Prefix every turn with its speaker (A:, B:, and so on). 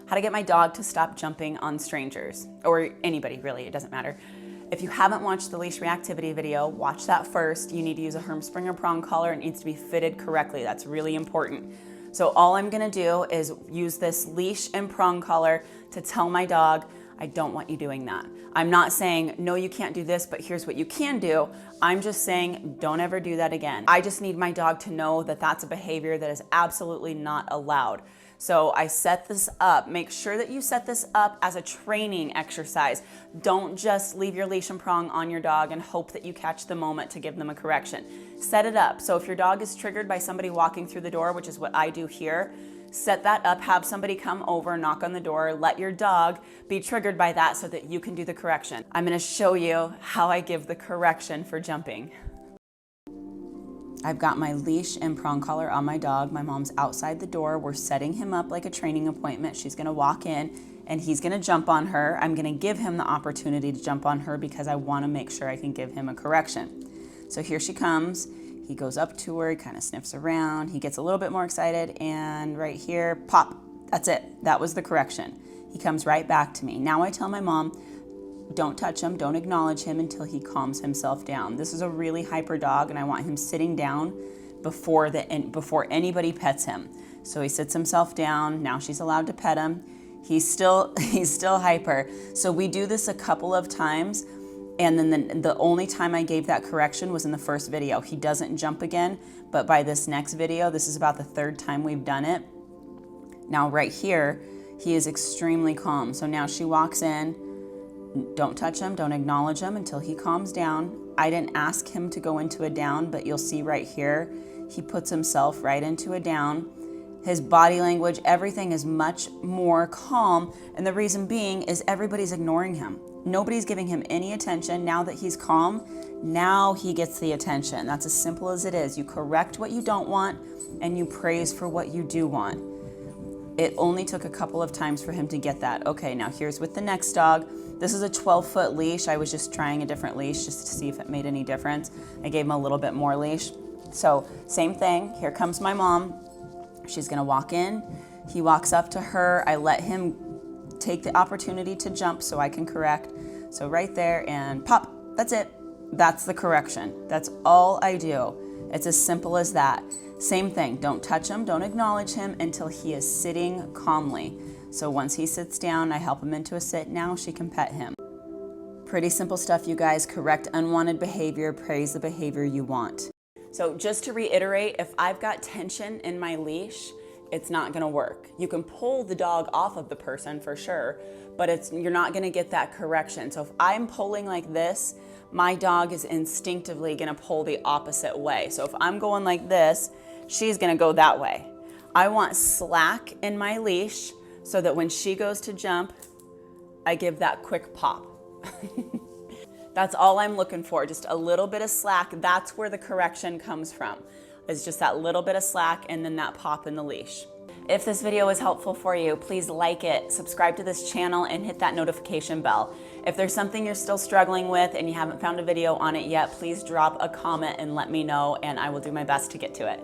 A: how to get my dog to stop jumping on strangers, or anybody really, it doesn't matter. If you haven't watched the leash reactivity video, watch that first. You need to use a Herm Sprenger prong collar. It needs to be fitted correctly. That's really important. So all I'm gonna do is use this leash and prong collar to tell my dog, I don't want you doing that. I'm not saying, no, you can't do this, but here's what you can do. I'm just saying, don't ever do that again. I just need my dog to know that that's a behavior that is absolutely not allowed. So I set this up. Make sure that you set this up as a training exercise. Don't just leave your leash and prong on your dog and hope that you catch the moment to give them a correction. Set it up. So if your dog is triggered by somebody walking through the door, which is what I do here, set that up, have somebody come over, knock on the door, let your dog be triggered by that so that you can do the correction. I'm gonna show you how I give the correction for jumping. I've got my leash and prong collar on my dog. My mom's outside the door. We're setting him up like a training appointment. She's gonna walk in and he's gonna jump on her. I'm gonna give him the opportunity to jump on her because I wanna make sure I can give him a correction. So here she comes. He goes up to her, he kind of sniffs around. He gets a little bit more excited and right here, pop, that's it. That was the correction. He comes right back to me. Now I tell my mom, don't touch him, don't acknowledge him until he calms himself down. This is a really hyper dog and I want him sitting down before anybody pets him. So he sits himself down. Now she's allowed to pet him. He's still hyper. So we do this a couple of times, and then the only time I gave that correction was in the first video. He doesn't jump again, but by this next video, this is about the third time we've done it. Now right here, he is extremely calm. So now she walks in, don't touch him, don't acknowledge him until he calms down. I didn't ask him to go into a down, but you'll see right here, he puts himself right into a down. His body language, everything is much more calm. And the reason being is everybody's ignoring him. Nobody's giving him any attention. Now that he's calm, now he gets the attention. That's as simple as it is. You correct what you don't want and you praise for what you do want. It only took a couple of times for him to get that. Okay, now here's with the next dog. This is a 12-foot leash. I was just trying a different leash just to see if it made any difference. I gave him a little bit more leash. So same thing, here comes my mom. She's gonna walk in. He walks up to her. I let him take the opportunity to jump so I can correct. So right there and pop, that's it. That's the correction. That's all I do. It's as simple as that. Same thing, don't touch him, don't acknowledge him until he is sitting calmly. So once he sits down, I help him into a sit. Now she can pet him. Pretty simple stuff, you guys. Correct unwanted behavior, praise the behavior you want. So just to reiterate, if I've got tension in my leash, it's not gonna work. You can pull the dog off of the person for sure, but you're not gonna get that correction. So if I'm pulling like this, my dog is instinctively gonna pull the opposite way. So if I'm going like this, she's gonna go that way. I want slack in my leash so that when she goes to jump, I give that quick pop. That's all I'm looking for, just a little bit of slack. That's where the correction comes from. It's just that little bit of slack and then that pop in the leash. If this video was helpful for you, please like it, subscribe to this channel, and hit that notification bell. If there's something you're still struggling with and you haven't found a video on it yet, please drop a comment and let me know, and I will do my best to get to it.